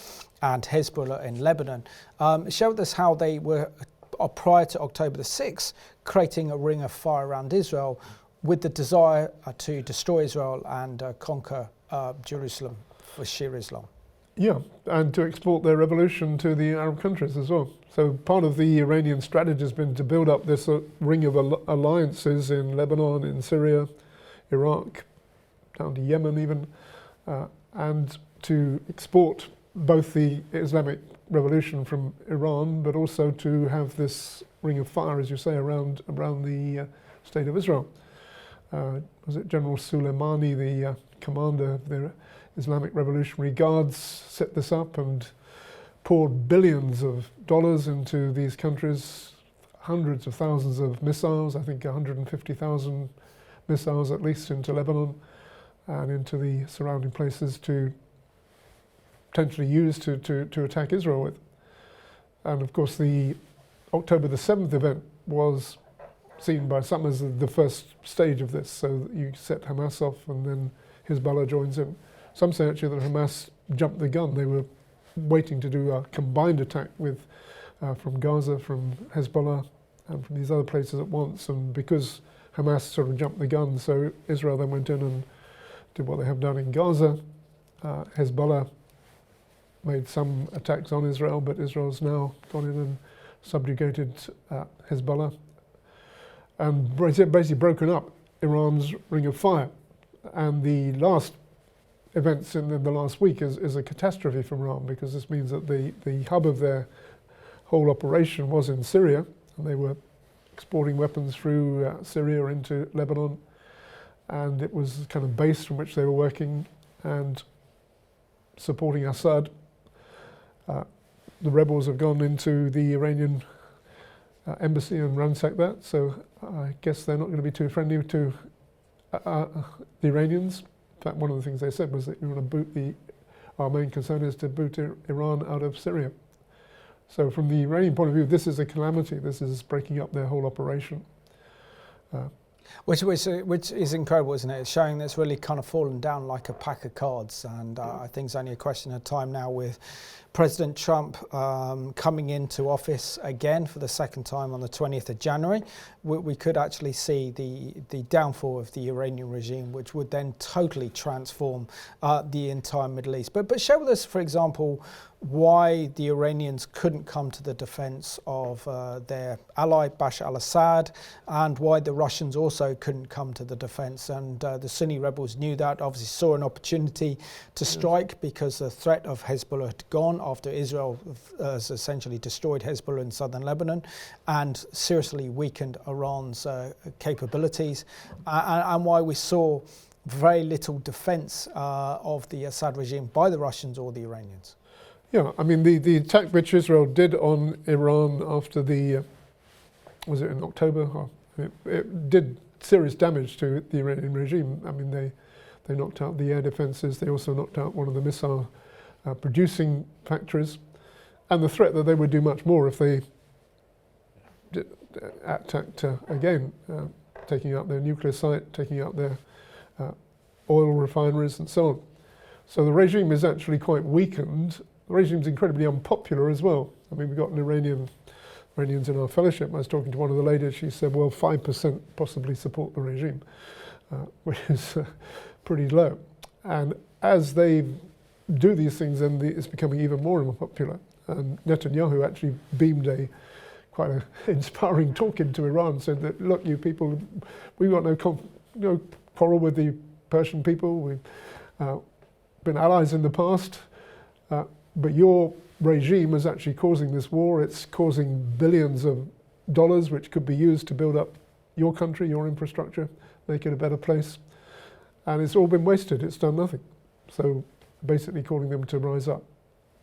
and Hezbollah in Lebanon. It showed us how they were, prior to October the 6th, creating a ring of fire around Israel, with the desire to destroy Israel and conquer Jerusalem for Shia Islam. Yeah, and to export their revolution to the Arab countries as well. So part of the Iranian strategy has been to build up this ring of alliances in Lebanon, in Syria, Iraq, down to Yemen even, and to export both the Islamic revolution from Iran, but also to have this ring of fire, as you say, around the state of Israel. Was it General Soleimani, the commander of the Islamic Revolutionary Guards, set this up and poured billions of dollars into these countries, hundreds of thousands of missiles, I think 150,000 missiles at least into Lebanon, and into the surrounding places to potentially use to attack Israel with. And of course the October the 7th event was seen by some as the first stage of this. So you set Hamas off and then Hezbollah joins in. Some say actually that Hamas jumped the gun. They were waiting to do a combined attack with from Gaza, from Hezbollah, and from these other places at once. And because Hamas sort of jumped the gun, so Israel then went in and did what they have done in Gaza. Hezbollah made some attacks on Israel, but Israel's now gone in and subjugated Hezbollah and basically broken up Iran's ring of fire. And the last events in the last week is a catastrophe for Iran, because this means that the hub of their whole operation was in Syria, and they were exporting weapons through Syria into Lebanon, and it was the kind of base from which they were working and supporting Assad. The rebels have gone into the Iranian embassy and ransacked that, so I guess they're not going to be too friendly to the Iranians. In fact, one of the things they said was that you want to boot our main concern is to boot Iran out of Syria. So from the Iranian point of view, this is a calamity. This is breaking up their whole operation. Which is incredible, isn't it? It's showing that it's really kind of fallen down like a pack of cards. And I think it's only a question of time now with President Trump coming into office again for the second time on the 20th of January. We could actually see the downfall of the Iranian regime, which would then totally transform the entire Middle East. But share with us, for example, why the Iranians couldn't come to the defense of their ally Bashar al-Assad, and why the Russians also couldn't come to the defense. And the Sunni rebels knew that, obviously saw an opportunity to strike because the threat of Hezbollah had gone after Israel has essentially destroyed Hezbollah in southern Lebanon and seriously weakened Iran's capabilities, and why we saw very little defense of the Assad regime by the Russians or the Iranians. Yeah, I mean, the attack which Israel did on Iran after was it in October? It did serious damage to the Iranian regime. I mean, they knocked out the air defenses. They also knocked out one of the missile producing factories. And the threat that they would do much more if they attacked again, taking out their nuclear site, taking out their oil refineries and so on. So the regime is actually quite weakened. The regime's incredibly unpopular as well. I mean, we've got Iranians in our fellowship. I was talking to one of the ladies. She said, well, 5% possibly support the regime, which is pretty low. And as they do these things, then it's becoming even more unpopular. And Netanyahu actually beamed quite an inspiring talk into Iran, said that, look, you people, we've got no quarrel with the Persian people. We've been allies in the past. But your regime is actually causing this war. It's causing billions of dollars, which could be used to build up your country, your infrastructure, make it a better place. And it's all been wasted. It's done nothing. So basically calling them to rise up.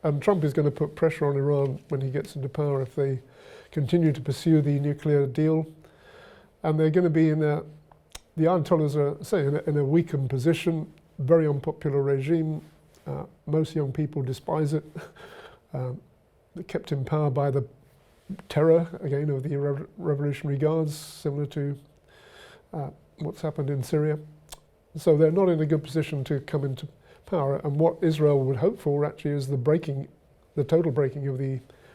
And Trump is going to put pressure on Iran when he gets into power if they continue to pursue the nuclear deal. And they're going to be the Ayatollahs are saying, in a weakened position, very unpopular regime. Most young people despise it. They're kept in power by the terror, again, of the Revolutionary Guards, similar to what's happened in Syria. So they're not in a good position to come into power. And what Israel would hope for, actually, is the total breaking of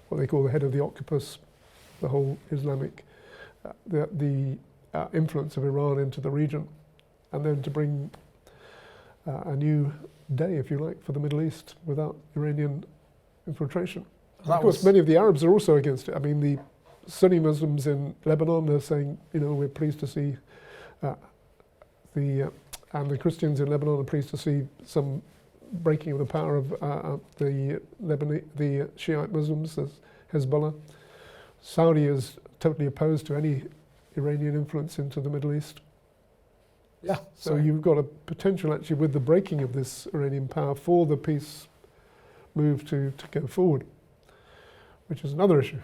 what they call the head of the octopus, the whole Islamic, the influence of Iran into the region, and then to bring a new day, if you like, for the Middle East without Iranian infiltration. Of course, many of the Arabs are also against it. I mean, the Sunni Muslims in Lebanon are saying, we're pleased to see and the Christians in Lebanon are pleased to see some breaking of the power of the Shiite Muslims, Hezbollah. Saudi is totally opposed to any Iranian influence into the Middle East. Yeah. So you've got a potential, actually, with the breaking of this Iranian power for the peace move to go forward, which is another issue.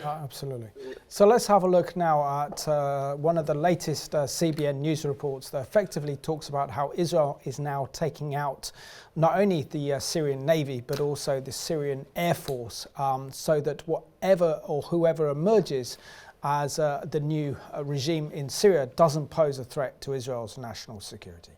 Absolutely. So let's have a look now at one of the latest CBN news reports that effectively talks about how Israel is now taking out not only the Syrian Navy, but also the Syrian Air Force, so that whatever or whoever emerges as the new regime in Syria doesn't pose a threat to Israel's national security.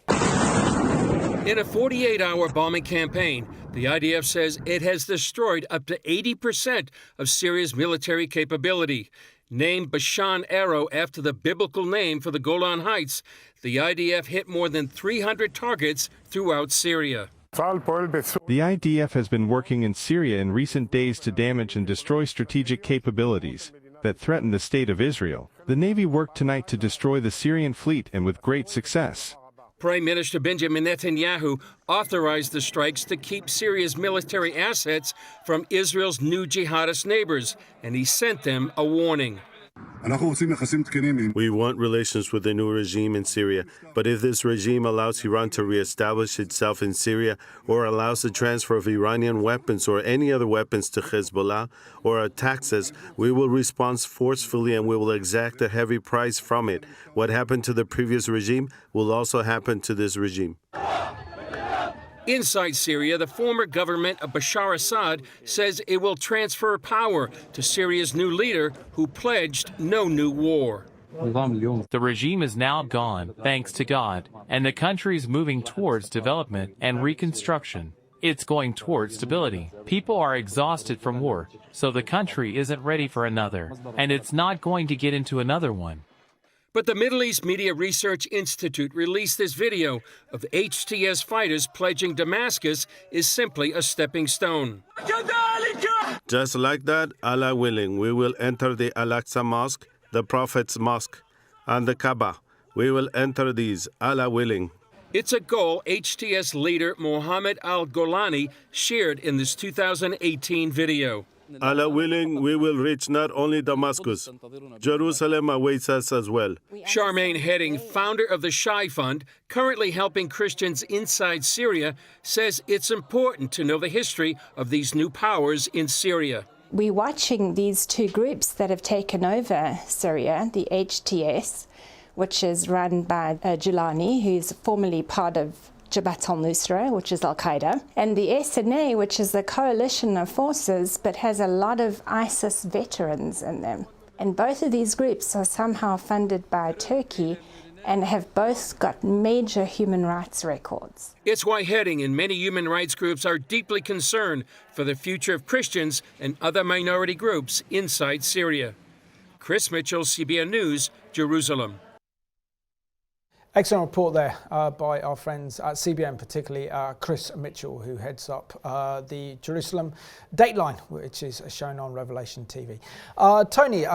In a 48-hour bombing campaign, the IDF says it has destroyed up to 80% of Syria's military capability. Named Bashan Arrow after the biblical name for the Golan Heights, the IDF hit more than 300 targets throughout Syria. The IDF has been working in Syria in recent days to damage and destroy strategic capabilities that threaten the state of Israel. The Navy worked tonight to destroy the Syrian fleet, and with great success. Prime Minister Benjamin Netanyahu authorized the strikes to keep Syria's military assets from Israel's new jihadist neighbors, and he sent them a warning. We want relations with the new regime in Syria, but if this regime allows Iran to reestablish itself in Syria, or allows the transfer of Iranian weapons or any other weapons to Hezbollah, or attacks us, we will respond forcefully and we will exact a heavy price from it. What happened to the previous regime will also happen to this regime. Inside Syria, the former government of Bashar Assad says it will transfer power to Syria's new leader, who pledged no new war. The regime is now gone, thanks to God, and the country is moving towards development and reconstruction. It's going towards stability. People are exhausted from war, so the country isn't ready for another, and it's not going to get into another one. But the Middle East Media Research Institute released this video of HTS fighters pledging Damascus is simply a stepping stone. Just like that, Allah willing, we will enter the Al-Aqsa Mosque, the Prophet's Mosque, and the Kaaba. We will enter these, Allah willing. It's a goal HTS leader Mohammed al-Golani shared in this 2018 video. Allah willing, we will reach not only Damascus, Jerusalem awaits us as well. Charmaine Heading, founder of the Shai Fund, currently helping Christians inside Syria, says it's important to know the history of these new powers in Syria. We're watching these two groups that have taken over Syria, the HTS, which is run by Golani, who's formerly part of Jabhat al-Nusra, which is Al-Qaeda, and the SNA, which is a coalition of forces but has a lot of ISIS veterans in them. And both of these groups are somehow funded by Turkey and have both got major human rights records. It's why Heading and many human rights groups are deeply concerned for the future of Christians and other minority groups inside Syria. Chris Mitchell, CBN News, Jerusalem. Excellent report there by our friends at CBN, particularly Chris Mitchell, who heads up the Jerusalem Dateline, which is shown on Revelation TV. Tony,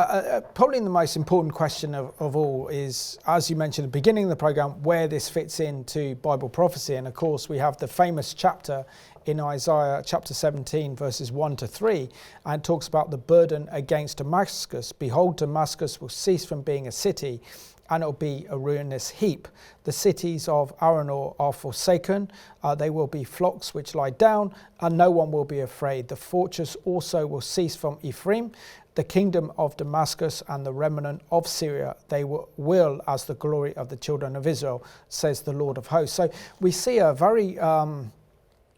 probably the most important question of all is, as you mentioned at the beginning of the programme, where this fits into Bible prophecy. And of course, we have the famous chapter in Isaiah chapter 17, verses 1 to 3, and talks about the burden against Damascus. Behold, Damascus will cease from being a city, and it will be a ruinous heap. The cities of Aranor are forsaken. They will be flocks which lie down, and no one will be afraid. The fortress also will cease from Ephraim, the kingdom of Damascus and the remnant of Syria. They will as the glory of the children of Israel, says the Lord of hosts. So we see a very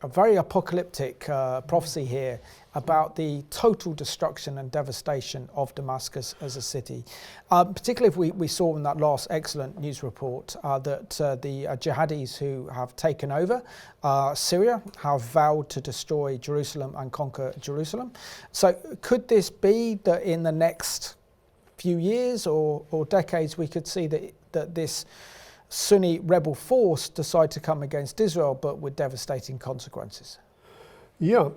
apocalyptic prophecy here about the total destruction and devastation of Damascus as a city. Particularly if we saw in that last excellent news report that the jihadis who have taken over Syria have vowed to destroy Jerusalem and conquer Jerusalem. So could this be that in the next few years or decades we could see that this Sunni rebel force decide to come against Israel, but with devastating consequences? Yeah.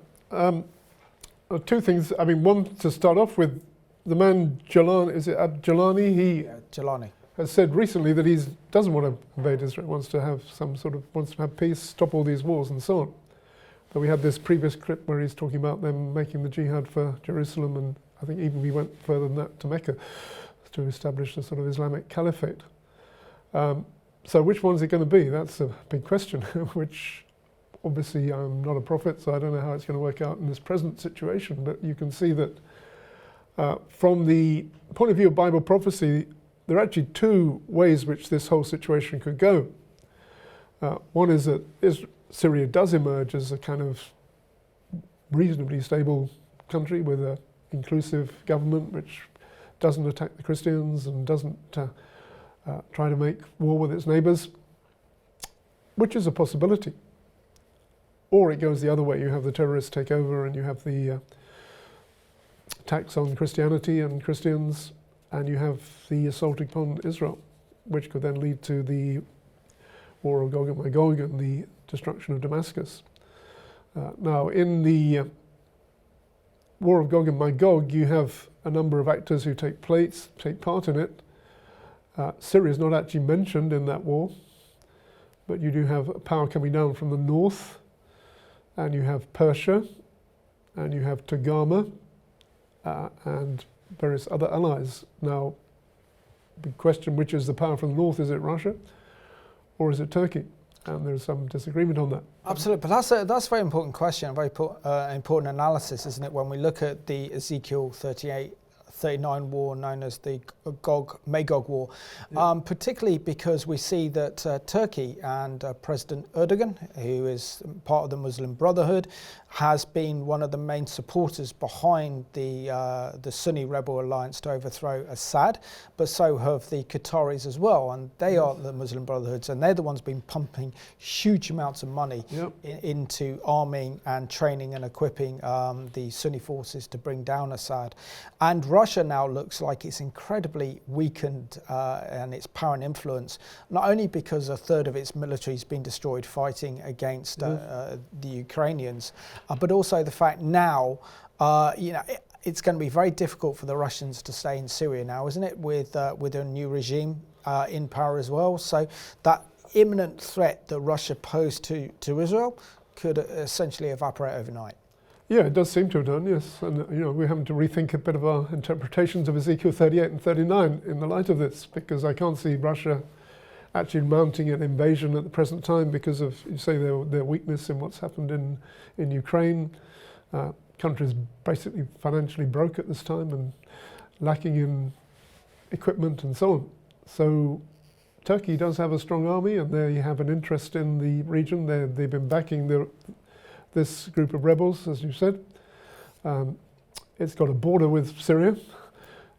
Two things. I mean, one, to start off with, the man Golan, is it Golani? Golani has said recently that he doesn't want to invade Israel, wants to have peace, stop all these wars and so on. But we had this previous clip where he's talking about them making the jihad for Jerusalem, and I think even we went further than that to Mecca to establish a sort of Islamic caliphate. So which one's it going to be? That's a big question, which obviously I'm not a prophet, so I don't know how it's going to work out in this present situation, but you can see that From the point of view of Bible prophecy, there are actually two ways which this whole situation could go. One is that Syria does emerge as a kind of reasonably stable country with an inclusive government which doesn't attack the Christians and doesn't try to make war with its neighbours, which is a possibility. Or it goes the other way. You have the terrorists take over and you have the attacks on Christianity and Christians, and you have the assault upon Israel, which could then lead to the war of Gog and Magog and the destruction of Damascus. Now, in the war of Gog and Magog, you have a number of actors who take part in it. Syria is not actually mentioned in that war, but you do have a power coming down from the north, and you have Persia, and you have Togarmah, and various other allies. Now, the question, which is the power from the north? Is it Russia or is it Turkey? And there's some disagreement on that. Absolutely, but that's a very important question, a very important analysis, isn't it? When we look at the Ezekiel 39 war known as the Gog-Magog war, particularly because we see that Turkey and President Erdogan, who is part of the Muslim Brotherhood, has been one of the main supporters behind the Sunni Rebel Alliance to overthrow Assad, but so have the Qataris as well, and they are the Muslim Brotherhoods, and they're the ones been pumping huge amounts of money into arming and training and equipping the Sunni forces to bring down Assad. And Russia now looks like it's incredibly weakened and its power and influence, not only because a third of its military has been destroyed fighting against the Ukrainians, but also the fact now, it's going to be very difficult for the Russians to stay in Syria now, isn't it, with a new regime in power as well. So that imminent threat that Russia posed to Israel could essentially evaporate overnight. Yeah, it does seem to have done, yes. And we're having to rethink a bit of our interpretations of Ezekiel 38 and 39 in the light of this, because I can't see Russia actually mounting an invasion at the present time because of, you say, their weakness in what's happened in Ukraine. Country's basically financially broke at this time and lacking in equipment and so on. So Turkey does have a strong army, and they have an interest in the region. They've been backing this group of rebels, as you said. It's got a border with Syria.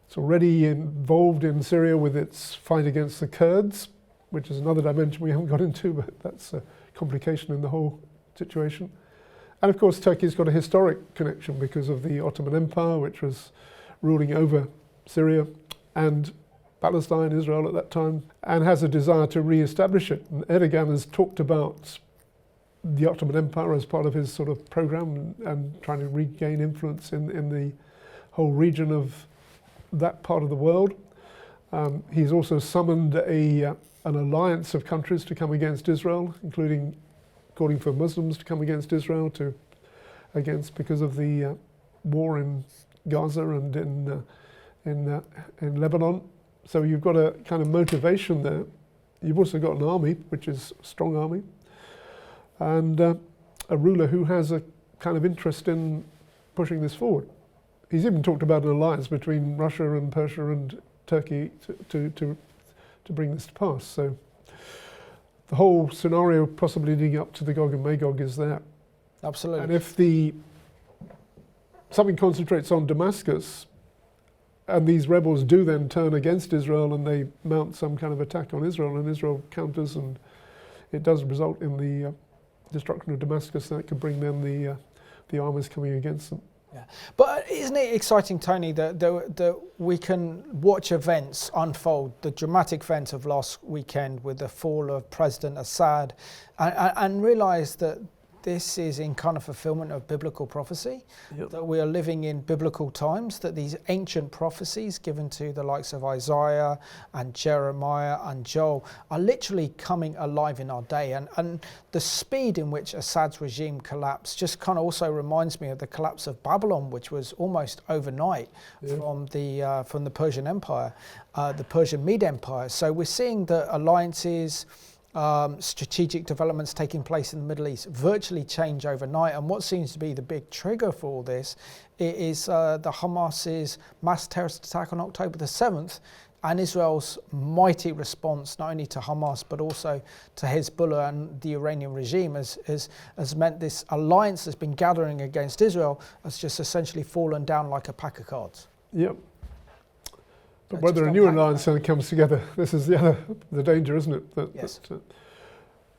It's already involved in Syria with its fight against the Kurds, which is another dimension we haven't got into, but that's a complication in the whole situation. And of course, Turkey's got a historic connection because of the Ottoman Empire, which was ruling over Syria and Palestine, Israel at that time, and has a desire to re-establish it. And Erdogan has talked about the Ottoman Empire as part of his sort of program and trying to regain influence in the whole region of that part of the world. He's also summoned an alliance of countries to come against Israel, including calling for Muslims to come against Israel because of the war in Gaza and in Lebanon. So you've got a kind of motivation there. You've also got an army, which is a strong army, and a ruler who has a kind of interest in pushing this forward. He's even talked about an alliance between Russia and Persia and Turkey to bring this to pass. So the whole scenario possibly leading up to the Gog and Magog is there. Absolutely. And if something concentrates on Damascus, and these rebels do then turn against Israel and they mount some kind of attack on Israel, and Israel counters, and it does result in the destruction of Damascus, that could bring then the armies coming against them. Yeah, but isn't it exciting, Tony, that we can watch events unfold, the dramatic events of last weekend with the fall of President Assad, and realise that this is in kind of fulfillment of biblical prophecy, that we are living in biblical times, that these ancient prophecies given to the likes of Isaiah and Jeremiah and Joel are literally coming alive in our day. And the speed in which Assad's regime collapsed just kind of also reminds me of the collapse of Babylon, which was almost overnight from the Persian Empire, the Persian Mede Empire. So we're seeing the alliances strategic developments taking place in the Middle East virtually change overnight. And what seems to be the big trigger for all this is the Hamas's mass terrorist attack on October the 7th and Israel's mighty response not only to Hamas but also to Hezbollah and the Iranian regime has meant this alliance that's been gathering against Israel has just essentially fallen down like a pack of cards. Yep. But whether a new alliance comes together, this is the danger, isn't it? Yes.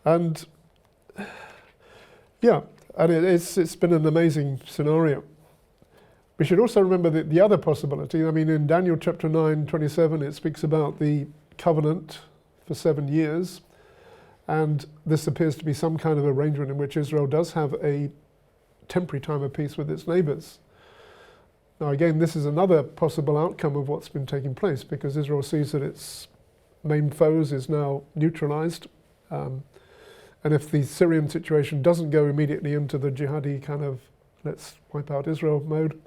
And it's been an amazing scenario. We should also remember the other possibility. I mean, in Daniel chapter 9:27, it speaks about the covenant for 7 years. And this appears to be some kind of arrangement in which Israel does have a temporary time of peace with its neighbors. Now, again, this is another possible outcome of what's been taking place, because Israel sees that its main foes is now neutralized. And if the Syrian situation doesn't go immediately into the jihadi kind of let's wipe out Israel mode,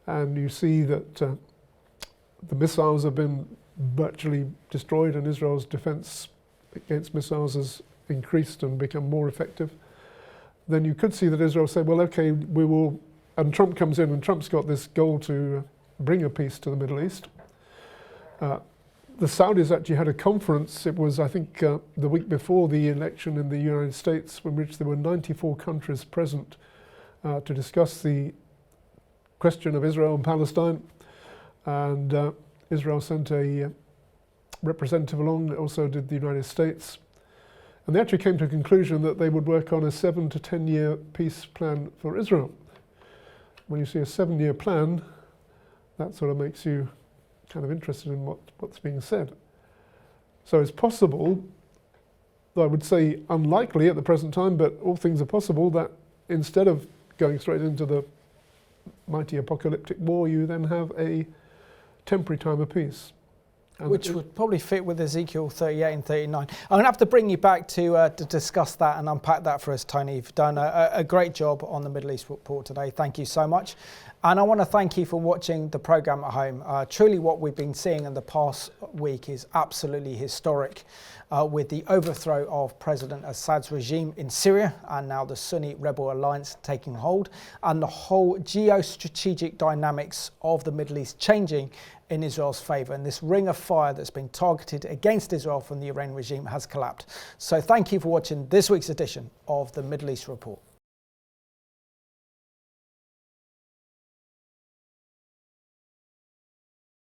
and you see that the missiles have been virtually destroyed and Israel's defense against missiles has increased and become more effective, then you could see that Israel say, well, okay, we will, and Trump comes in, and Trump's got this goal to bring a peace to the Middle East. The Saudis actually had a conference, it was I think the week before the election in the United States, in which there were 94 countries present to discuss the question of Israel and Palestine, and Israel sent a representative along, also did the United States, and they actually came to a conclusion that they would work on a 7 to 10 year peace plan for Israel. When you see a 7-year plan, that sort of makes you kind of interested in what's being said. So it's possible, though I would say unlikely at the present time, but all things are possible, that instead of going straight into the mighty apocalyptic war, you then have a temporary time of peace. And which would probably fit with Ezekiel 38 and 39. I'm going to have to bring you back to discuss that and unpack that for us, Tony. You've done a great job on the Middle East report today. Thank you so much. And I want to thank you for watching the programme at home. Truly what we've been seeing in the past week is absolutely historic, with the overthrow of President Assad's regime in Syria and now the Sunni Rebel Alliance taking hold, and the whole geostrategic dynamics of the Middle East changing in Israel's favour, and this ring of fire that's been targeted against Israel from the Iranian regime has collapsed. So thank you for watching this week's edition of the Middle East Report.